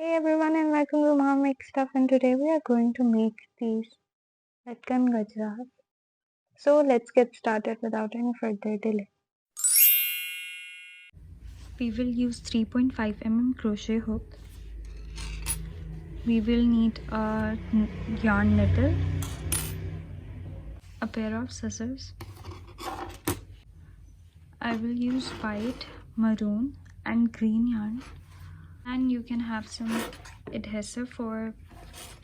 Hey everyone and welcome to Mom Make Stuff, and today we are going to make these Latkan Gajras. So let's get started without any further delay. We will use 3.5 mm crochet hook. We will need a yarn needle, a pair of scissors. I will use white, maroon and green yarn, and you can have some adhesive for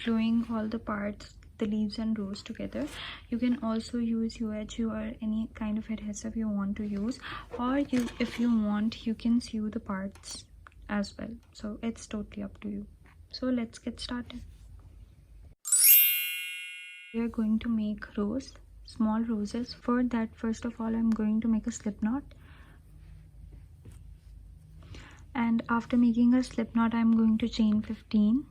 gluing all the parts, the leaves and rows together. You can also use UHU or any kind of adhesive you want to use, or if you want, you can sew the parts as well. So it's totally up to you. So let's get started. We are going to make rows, small roses. For that, first of all, I'm going to make a slip knot. And after making a slip knot, I'm going to chain 15.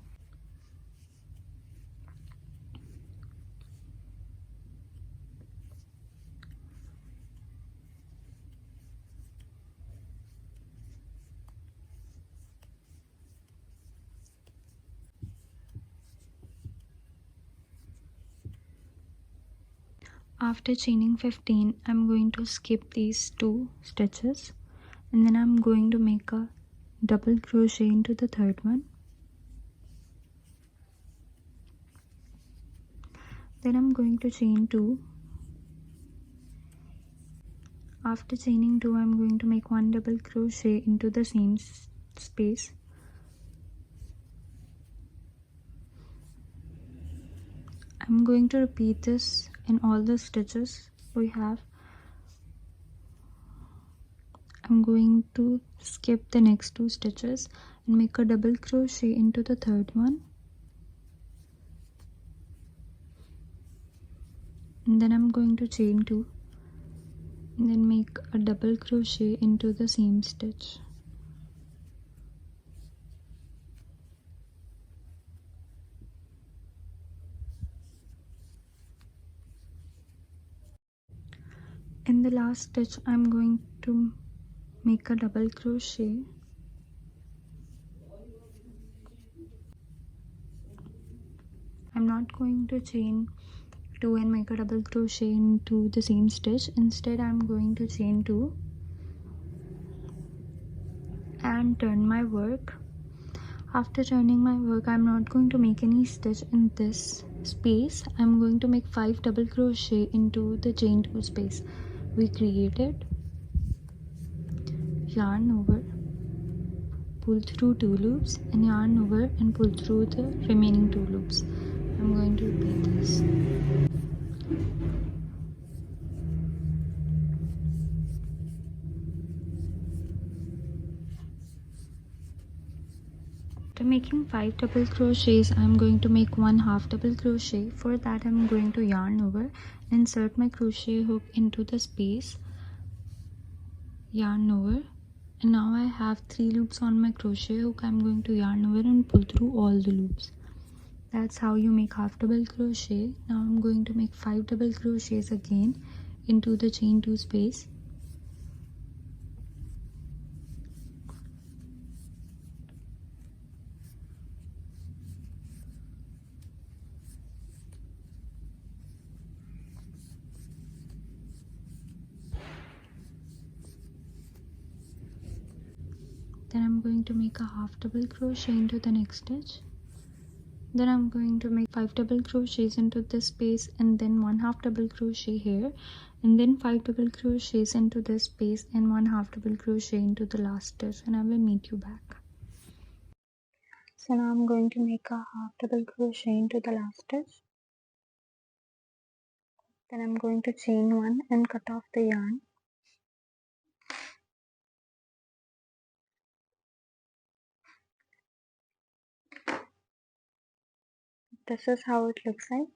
After chaining 15, I'm going to skip these 2 stitches, and then I'm going to make a double crochet into the third one. Then I'm going to chain 2. After chaining 2, I'm going to make 1 double crochet into the same space. I'm going to repeat this in all the stitches we have. I'm going to skip the next 2 stitches and make a double crochet into the third one. And then I'm going to chain 2 and then make a double crochet into the same stitch. In the last stitch, I'm going to make a double crochet. I'm not going to chain 2 and make a double crochet into the same stitch. Instead, I'm going to chain 2 and turn my work. After turning my work, I'm not going to make any stitch in this space. I'm going to make 5 double crochet into the chain 2 space we created. Yarn over, pull through 2 loops, and yarn over and pull through the remaining 2 loops. I'm going to repeat this. After making 5 double crochets, I'm going to make 1 half double crochet. For that, I'm going to yarn over and insert my crochet hook into the space, yarn over, and now I have 3 loops on my crochet hook. I'm going to yarn over and pull through all the loops. That's how you make half double crochet. Now I'm going to make 5 double crochets again into the chain 2 space. Then I'm going to make a half double crochet into the next stitch. Then I'm going to make 5 double crochets into this space, and then 1 half double crochet here, and then 5 double crochets into this space and 1 half double crochet into the last stitch, and I will meet you back. So now I'm going to make a half double crochet into the last stitch. Then I'm going to chain 1 and cut off the yarn. This is how it looks like.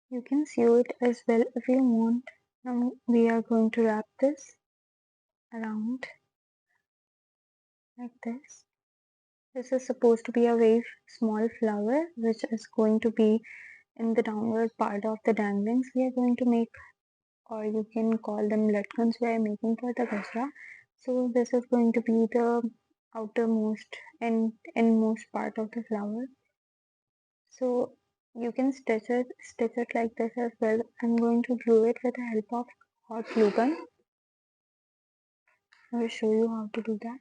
You can sew it as well if you want. Now we are going to wrap this around like this. This is supposed to be a very small flower which is going to be in the downward part of the danglings we are going to make, or you can call them latkans we are making for the gajra. So this is going to be the outermost and inmost part of the flower. So you can stitch it like this as well. I'm going to glue it with the help of hot glue gun. I will show you how to do that.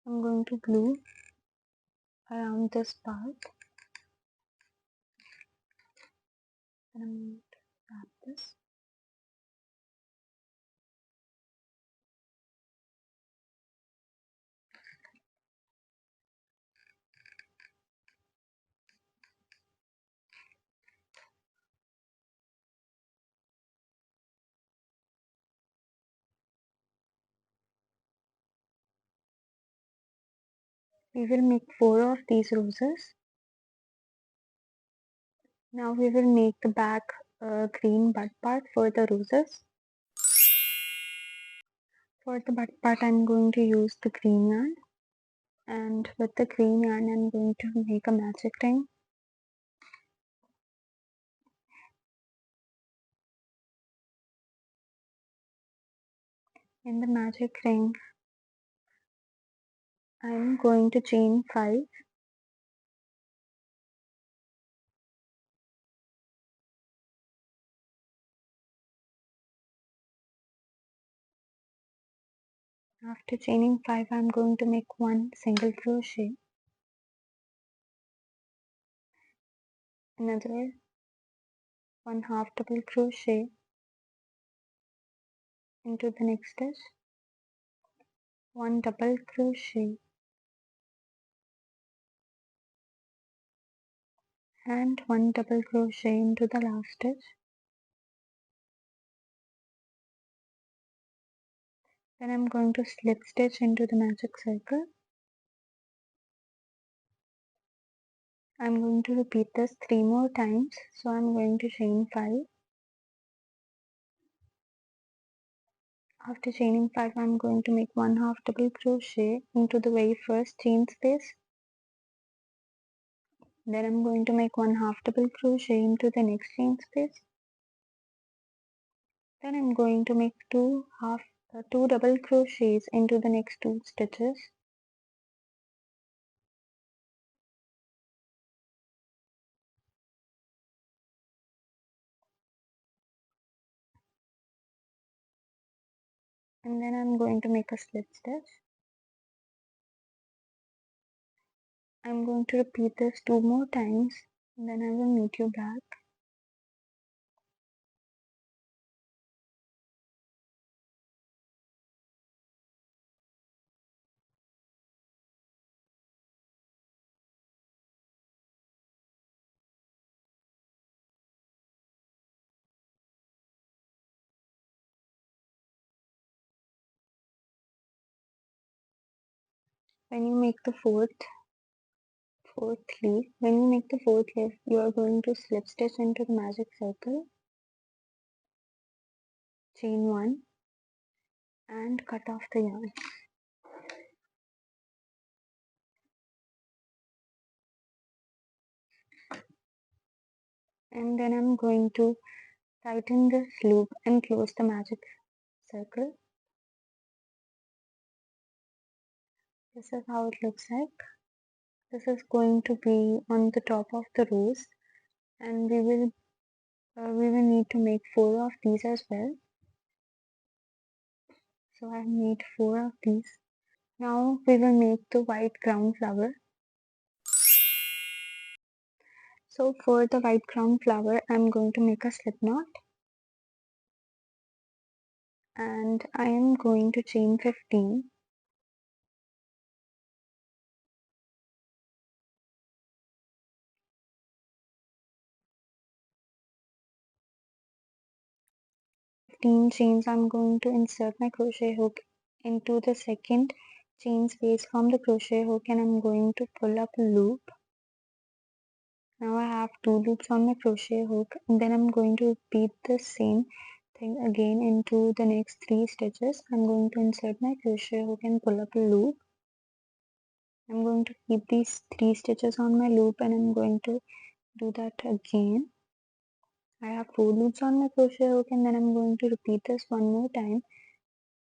I'm going to glue around this part, and I'm going to wrap this. We will make 4 of these roses. Now we will make the back green bud part for the roses. For the bud part, I'm going to use the green yarn, and with the green yarn I'm going to make a magic ring. In the magic ring I'm going to chain 5. After chaining 5, I'm going to make 1 single crochet, another 1 half double crochet into the next stitch, 1 double crochet, and 1 double crochet into the last stitch. Then I'm going to slip stitch into the magic circle. I'm going to repeat this 3 more times, so I'm going to chain 5. After chaining 5, I'm going to make 1 half double crochet into the very first chain space. Then I'm going to make 1 half double crochet into the next chain space. Then I'm going to make 2 double crochets into the next 2 stitches. And then I'm going to make a slip stitch. I'm going to repeat this 2 more times, and then I will meet you back. When you make the fourth leaf, you are going to slip stitch into the magic circle, chain 1, and cut off the yarn. And then I'm going to tighten this loop and close the magic circle. This is how it looks like. This is going to be on the top of the rose, and we will need to make 4 of these as well. So I have made 4 of these. Now we will make the white ground flower. So for the white ground flower, I'm going to make a slip knot, and I am going to chain 15. Chains, I'm going to insert my crochet hook into the second chain space from the crochet hook, and I'm going to pull up a loop. Now I have 2 loops on my crochet hook, and then I'm going to repeat the same thing again into the next 3 stitches. I'm going to insert my crochet hook and pull up a loop. I'm going to keep these 3 stitches on my loop, and I'm going to do that again. I have 4 loops on my crochet hook, and then I'm going to repeat this 1 more time.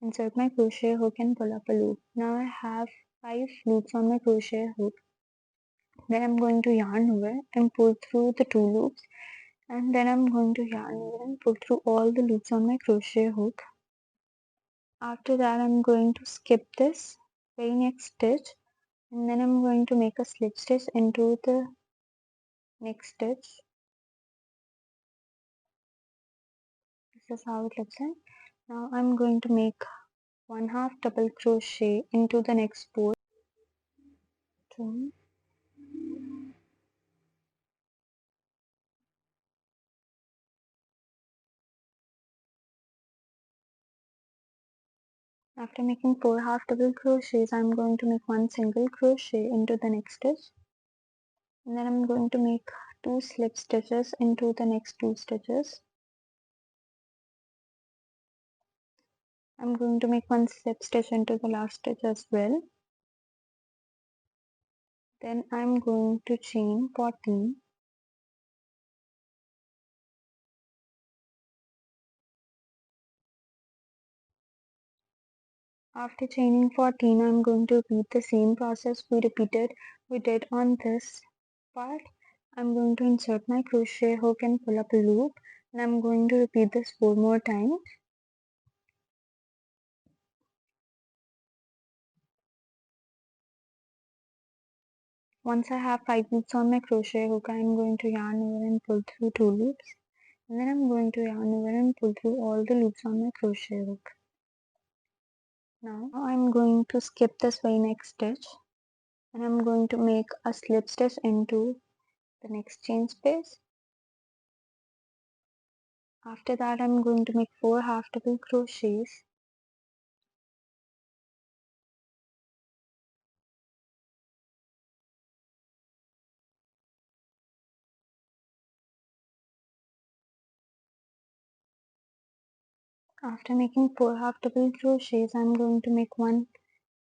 insert my crochet hook and pull up a loop. Now I have 5 loops on my crochet hook. Then I'm going to yarn over and pull through the 2 loops, and then I'm going to yarn over and pull through all the loops on my crochet hook. After that I'm going to skip this very next stitch, and then I'm going to make a slip stitch into the next stitch. This is how it looks like. Now I'm going to make 1/2 double crochet into the next 4. 2. After making 4 half double crochets, I'm going to make 1 single crochet into the next stitch, and then I'm going to make 2 slip stitches into the next 2 stitches. I'm going to make 1 slip stitch into the last stitch as well. Then I'm going to chain 14. After chaining 14, I'm going to repeat the same process we did on this part. I'm going to insert my crochet hook and pull up a loop, and I'm going to repeat this 4 more times. Once I have 5 loops on my crochet hook, I'm going to yarn over and pull through 2 loops, and then I'm going to yarn over and pull through all the loops on my crochet hook. Now I'm going to skip this very next stitch, and I'm going to make a slip stitch into the next chain space. After that I'm going to make 4 half double crochets. After making 4 half double crochets, I'm going to make 1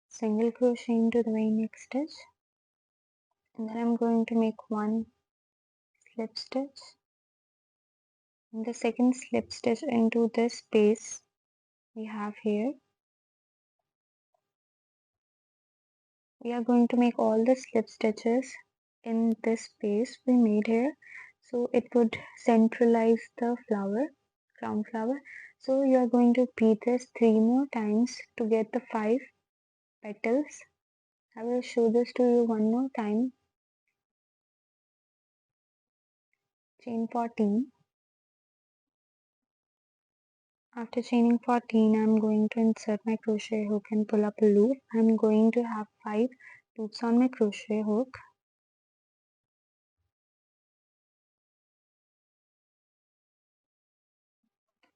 single crochet into the very next stitch, and then I'm going to make 1 slip stitch, and the second slip stitch into this space we have here. We are going to make all the slip stitches in this space we made here, so it would centralize the crown flower. So you are going to repeat this 3 more times to get the 5 petals. I will show this to you one more time. Chain 14. After chaining 14, I'm going to insert my crochet hook and pull up a loop. I'm going to have 5 loops on my crochet hook.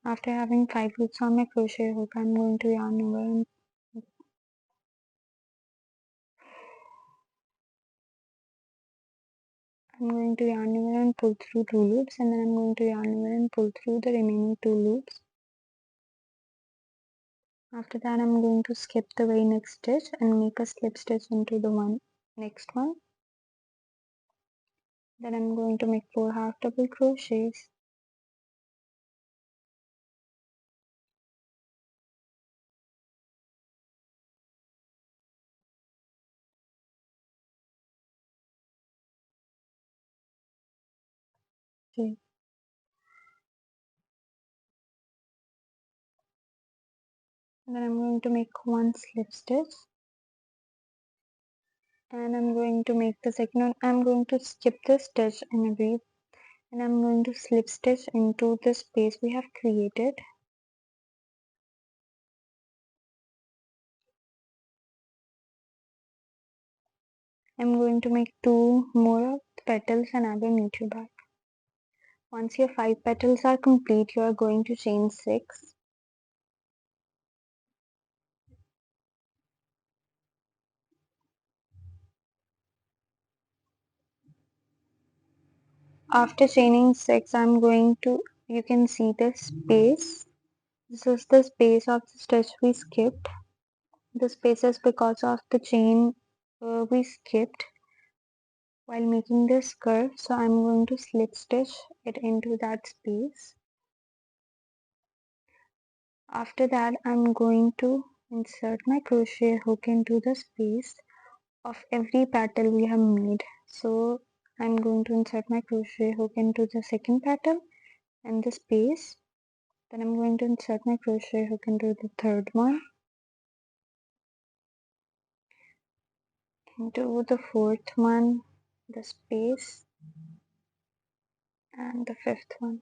After having 5 loops on my crochet hook, I'm going to yarn over and pull through 2 loops, and then I'm going to yarn over and pull through the remaining 2 loops. After that I'm going to skip the very next stitch and make a slip stitch into the next one. Then I'm going to make 4 half double crochets. Okay. Then I'm going to make 1 slip stitch, and I'm going to make the second one. I'm going to skip the stitch in a weave, and I'm going to slip stitch into the space we have created. I'm going to make 2 more petals, and I will meet you back. Once your 5 petals are complete, you are going to chain 6. After chaining 6, you can see this space. This is the space of the stitch we skipped. The space is because of the chain we skipped while making this curve. So I'm going to slip stitch it into that space. After that, I'm going to insert my crochet hook into the space of every petal we have made. So I'm going to insert my crochet hook into the second petal and the space. Then I'm going to insert my crochet hook into the third one, into the fourth one, the space, and the fifth one.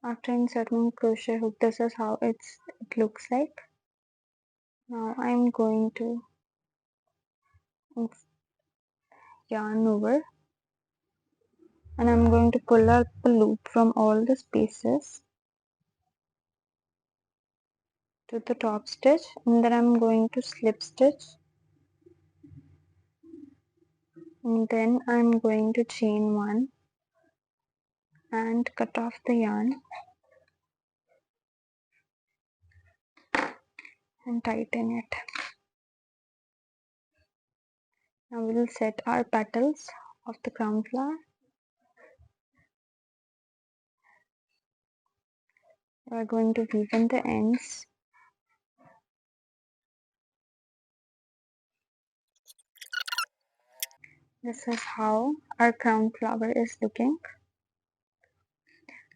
After inserting crochet hook, this is how it looks like. Now I'm going to yarn over, and I'm going to pull out the loop from all the spaces to the top stitch, and then I'm going to slip stitch, and then I'm going to chain one and cut off the yarn and tighten it. Now we will set our petals of the crown flower. We are going to weave in the ends. This is how our crown flower is looking.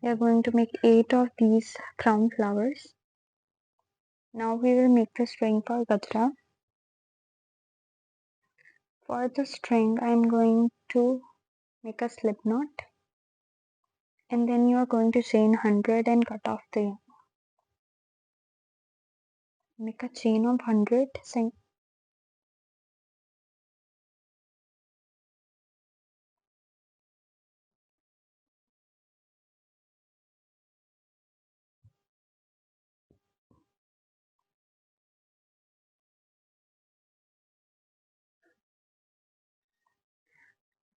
We are going to make 8 of these crown flowers. Now we will make the string for gajra. For the string, I am going to make a slip knot, and then you are going to chain 100 and cut off the yarn. Make a chain of 100.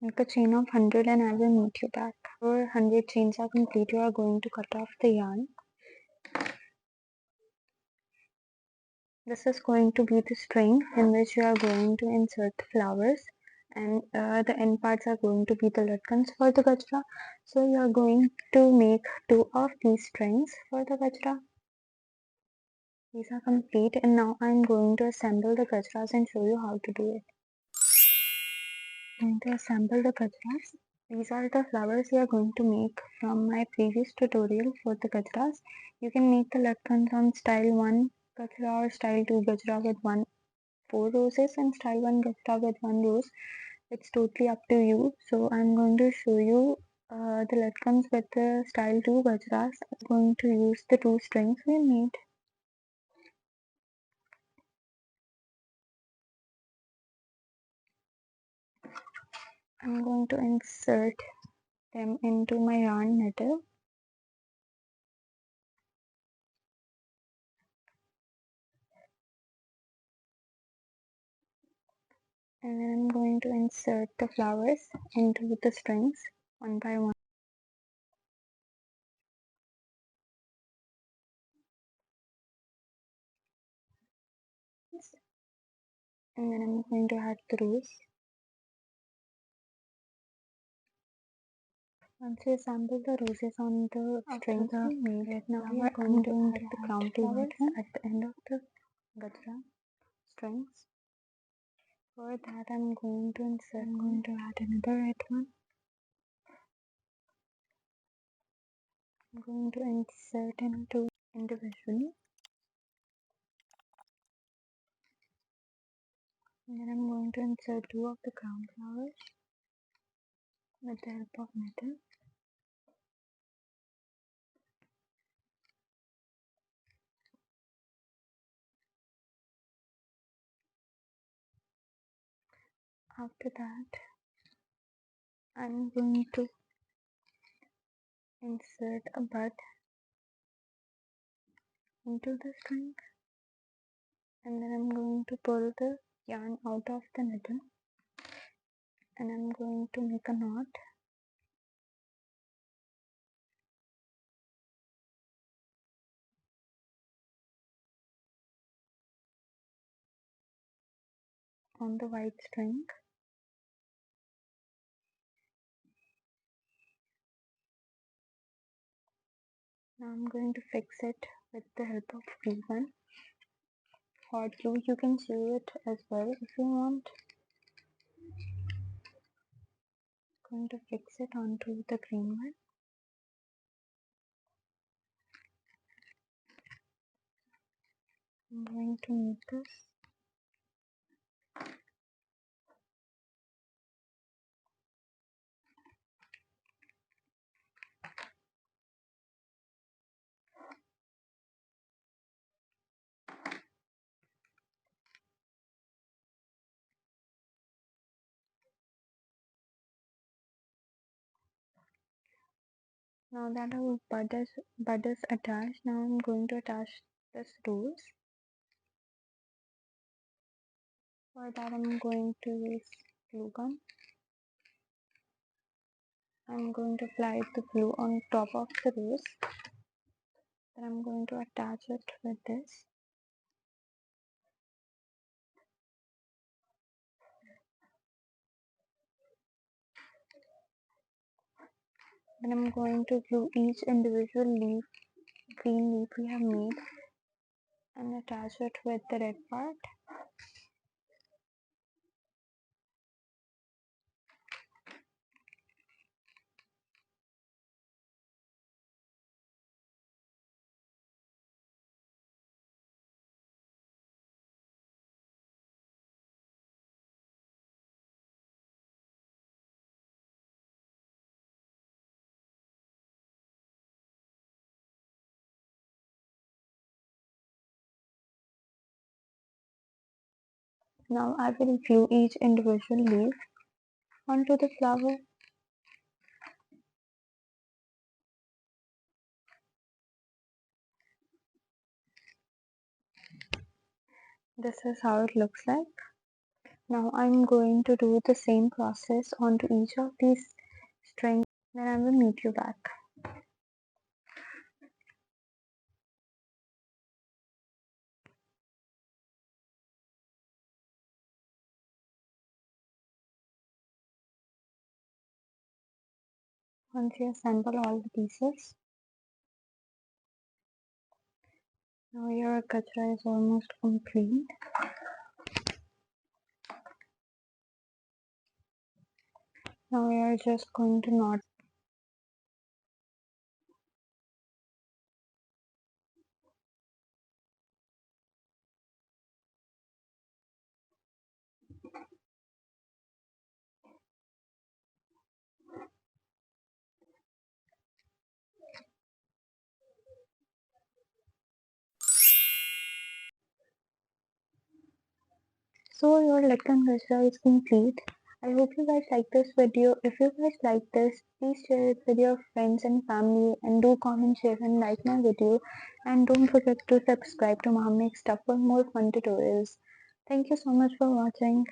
Make a chain of 100 and I will meet you back. After 100 chains are complete, you are going to cut off the yarn. This is going to be the string in which you are going to insert the flowers, and the end parts are going to be the latkans for the gajra. So you are going to make 2 of these strings for the gajra. These are complete, and now I am going to assemble the gajras and show you how to do it. I'm going to assemble the gajras. These are the flowers we are going to make from my previous tutorial for the gajras. You can make the latkans on style 1 gajra or style 2 gajra with 4 roses and style 1 gajra with 1 rose. It's totally up to you. So I'm going to show you the latkans with the style 2 gajras. I'm going to use the 2 strings we made. I'm going to insert them into my yarn needle. And then I'm going to insert the flowers into the strings one by one. And then I'm going to add the rose. Once you assemble the roses on the strings we made, now we are going to add the crown flowers at the end of the gajra strings. For that I'm going to add another red one. I'm going to insert into individually. And then I'm going to insert 2 of the crown flowers with the help of needle. After that, I'm going to insert a bud into the string, and then I'm going to pull the yarn out of the needle, and I'm going to make a knot. On the white string. Now I'm going to fix it with the help of glue gun. Hot glue, you can sew it as well if you want. Going to fix it onto the green one. I'm going to make this. Now that our bud is attached, now I'm going to attach this rose. For that I'm going to use glue gun. I'm going to apply the glue on top of the rose. Then I'm going to attach it with this. Then I'm going to glue each individual leaf, green leaf we have made, and attach it with the red part. Now I will glue each individual leaf onto the flower. This is how it looks like. Now I'm going to do the same process onto each of these strings. Then I will meet you back. Once you assemble all the pieces, now your gajra is almost complete. Now we are just going to knot. So your Latkan Gajra is complete. I hope you guys like this video. If you guys like this, please share it with your friends and family, and do comment, share and like my video, and don't forget to subscribe to Mom Makes Stuff for more fun tutorials. Thank you so much for watching.